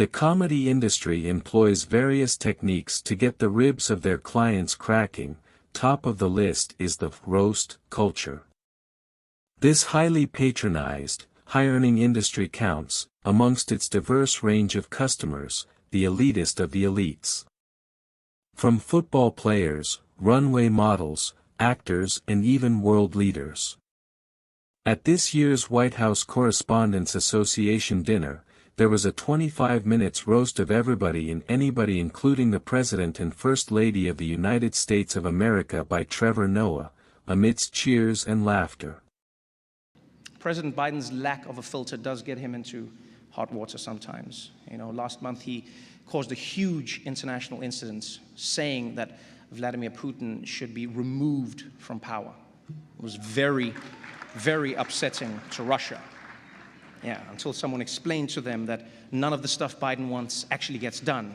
The comedy industry employs various techniques to get the ribs of their clients cracking. Top of the list is the roast culture. This highly patronized, high-earning industry counts, amongst its diverse range of customers, the elitist of the elites. From football players, runway models, actors and even world leaders. At this year's White House Correspondents' Association dinner, there was a 25 minutes roast of everybody and anybody including the President and First Lady of the United States of America by Trevor Noah, amidst cheers and laughter. President Biden's lack of a filter does get him into hot water sometimes. Last month he caused a huge international incident saying that Vladimir Putin should be removed from power. It was very, very upsetting to Russia. Yeah, until someone explained to them that none of the stuff Biden wants actually gets done.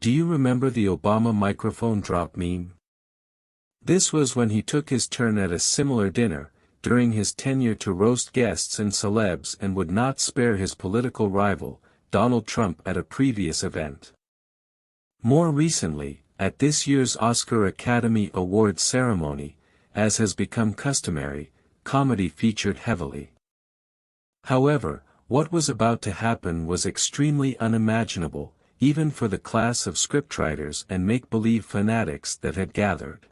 Do you remember the Obama microphone drop meme? This was when he took his turn at a similar dinner, during his tenure to roast guests and celebs and would not spare his political rival, Donald Trump at a previous event. More recently, at this year's Oscar Academy Awards ceremony, as has become customary, comedy featured heavily. However, what was about to happen was extremely unimaginable, even for the class of scriptwriters and make-believe fanatics that had gathered.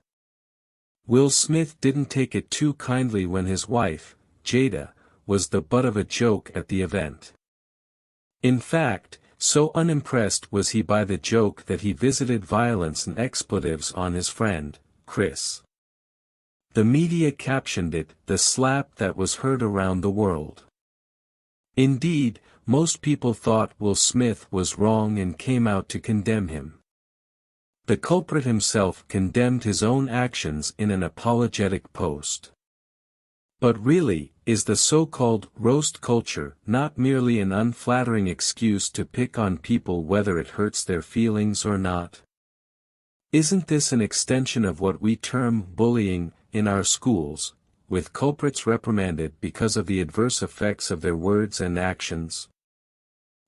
Will Smith didn't take it too kindly when his wife, Jada, was the butt of a joke at the event. In fact, so unimpressed was he by the joke that he visited violence and expletives on his friend, Chris. The media captioned it, "the slap that was heard around the world." Indeed, most people thought Will Smith was wrong and came out to condemn him. The culprit himself condemned his own actions in an apologetic post. But really, is the so-called roast culture not merely an unflattering excuse to pick on people whether it hurts their feelings or not? Isn't this an extension of what we term bullying in our schools, with culprits reprimanded because of the adverse effects of their words and actions?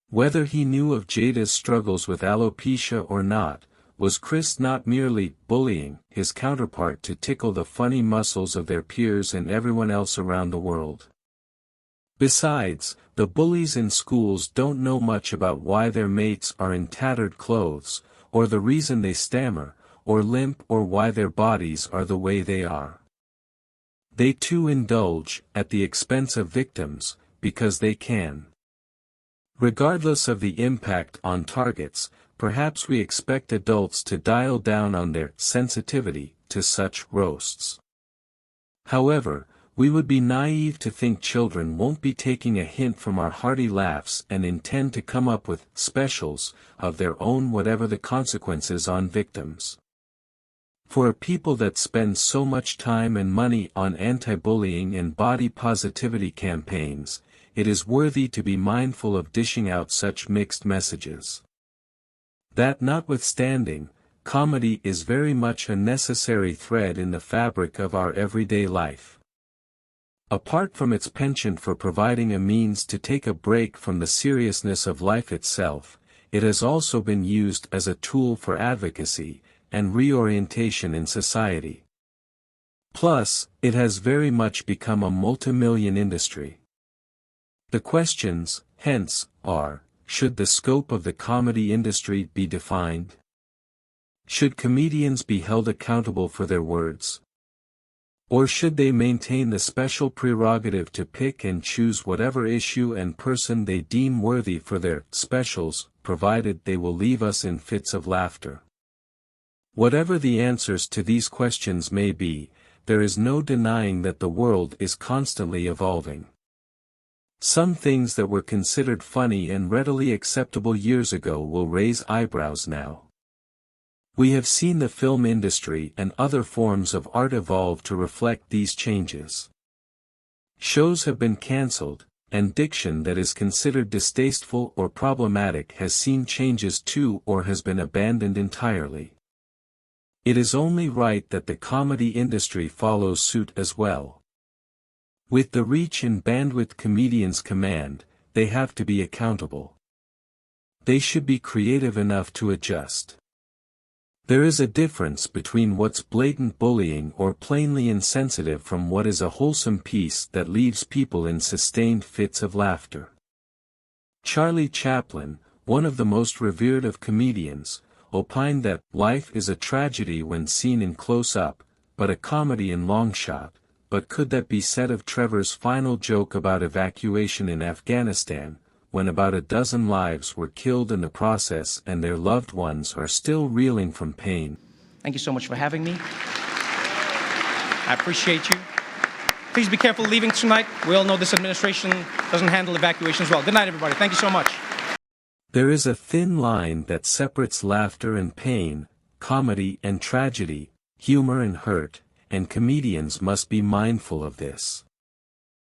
Whether he knew of Jada's struggles with alopecia or not, was Chris not merely bullying his counterpart to tickle the funny muscles of their peers and everyone else around the world? Besides, the bullies in schools don't know much about why their mates are in tattered clothes, or the reason they stammer, or limp, or why their bodies are the way they are. They too indulge, at the expense of victims, because they can. Regardless of the impact on targets, perhaps we expect adults to dial down on their sensitivity to such roasts. However, we would be naive to think children won't be taking a hint from our hearty laughs and intend to come up with specials of their own whatever the consequences on victims. For a people that spend so much time and money on anti-bullying and body positivity campaigns, it is worthy to be mindful of dishing out such mixed messages. That notwithstanding, comedy is very much a necessary thread in the fabric of our everyday life. Apart from its penchant for providing a means to take a break from the seriousness of life itself, it has also been used as a tool for advocacy and reorientation in society. Plus, it has very much become a multimillion industry. The questions, hence, are, should the scope of the comedy industry be defined? Should comedians be held accountable for their words? Or should they maintain the special prerogative to pick and choose whatever issue and person they deem worthy for their specials, provided they will leave us in fits of laughter? Whatever the answers to these questions may be, there is no denying that the world is constantly evolving. Some things that were considered funny and readily acceptable years ago will raise eyebrows now. We have seen the film industry and other forms of art evolve to reflect these changes. Shows have been cancelled, and diction that is considered distasteful or problematic has seen changes too or has been abandoned entirely. It is only right that the comedy industry follows suit as well. With the reach and bandwidth comedians command, they have to be accountable. They should be creative enough to adjust. There is a difference between what's blatant bullying or plainly insensitive from what is a wholesome piece that leaves people in sustained fits of laughter. Charlie Chaplin, one of the most revered of comedians, opined that life is a tragedy when seen in close-up, but a comedy in long-shot. But could that be said of Trevor's final joke about evacuation in Afghanistan, when about a dozen lives were killed in the process and their loved ones are still reeling from pain? Thank you so much for having me. I appreciate you. Please be careful leaving tonight. We all know this administration doesn't handle evacuations well. Good night, everybody. Thank you so much. There is a thin line that separates laughter and pain, comedy and tragedy, humor and hurt, and comedians must be mindful of this.